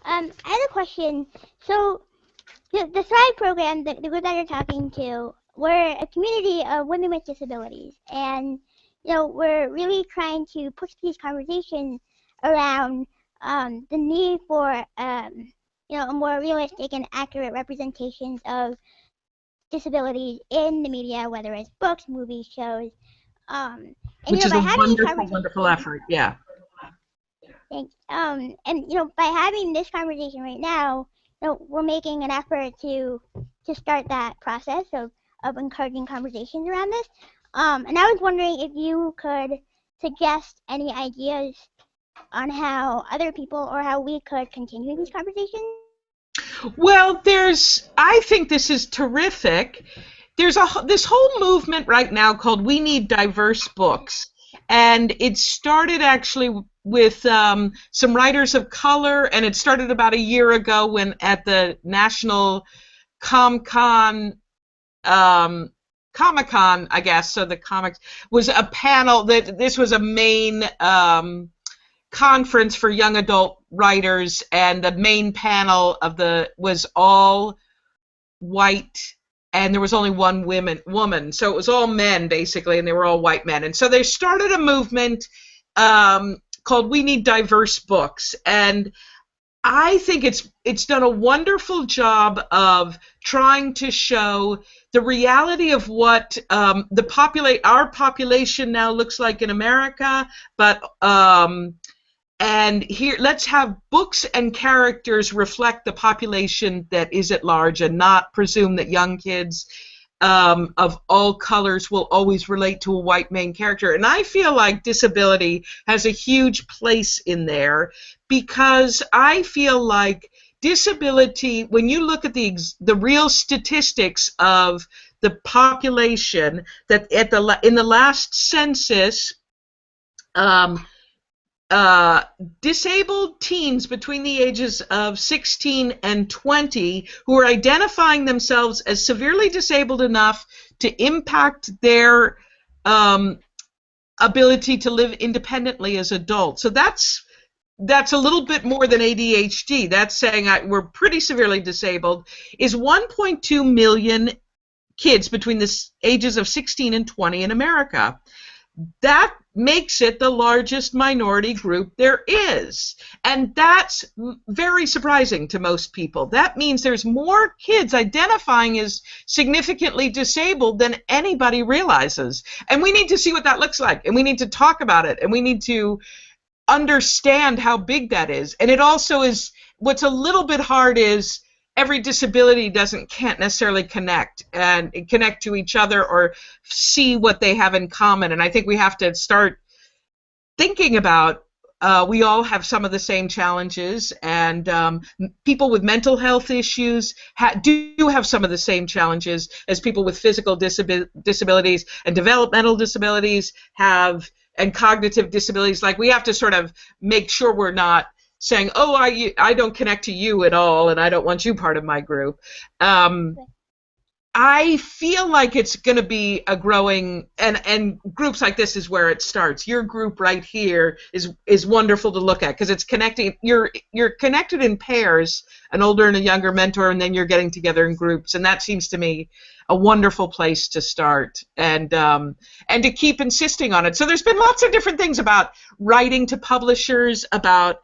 I have a question. So, the Thrive program, the group that you're talking to, we're a community of women with disabilities, and we're really trying to push these conversations around the need for a more realistic and accurate representations of disabilities in the media, whether it's books, movies, shows. And Which is by a having these wonderful, wonderful conversations, effort. Yeah. thanks. And by having this conversation right now, we're making an effort to start that process of encouraging conversations around this. And I was wondering if you could suggest any ideas on how other people or how we could continue these conversations. Well, I think this is terrific. There's this whole movement right now called We Need Diverse Books. And it started actually with some writers of color, and it started about a year ago when at the National Comic-Con, I guess, so the comics, was a panel, this was a main conference for young adult writers, and the main panel was all white, and there was only one woman, so it was all men basically, and they were all white men. And so they started a movement called We Need Diverse Books, and I think it's done a wonderful job of trying to show the reality of what our population now looks like in America, but and here, let's have books and characters reflect the population that is at large, and not presume that young kids of all colors will always relate to a white main character. And I feel like disability has a huge place in there, because I feel like disability, when you look at the real statistics of the population, that in the last census, disabled teens between the ages of 16 and 20 who are identifying themselves as severely disabled enough to impact their ability to live independently as adults. So that's a little bit more than ADHD. That's saying we're pretty severely disabled, is 1.2 million kids between the ages of 16 and 20 in America. That makes it the largest minority group there is. And that's very surprising to most people. That means there's more kids identifying as significantly disabled than anybody realizes. And we need to see what that looks like. And we need to talk about it. And we need to understand how big that is. And it also is, what's a little bit hard is, every disability can't necessarily connect to each other or see what they have in common. And I think we have to start thinking about, we all have some of the same challenges, and people with mental health issues do have some of the same challenges as people with physical disabilities and developmental disabilities have, and cognitive disabilities. Like, we have to sort of make sure we're not saying, oh, I don't connect to you at all, and I don't want you part of my group. I feel like it's going to be a growing, and groups like this is where it starts. Your group right here is wonderful to look at, because it's connecting. You're connected in pairs, an older and a younger mentor, and then you're getting together in groups, and that seems to me a wonderful place to start, and to keep insisting on it. So there's been lots of different things about writing to publishers, about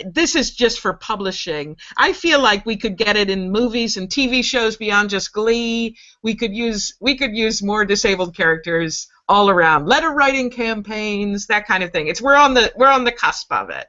this is just for publishing. I feel like we could get it in movies and TV shows beyond just Glee. We could use more disabled characters all around. Letter writing campaigns, that kind of thing. We're on the cusp of it.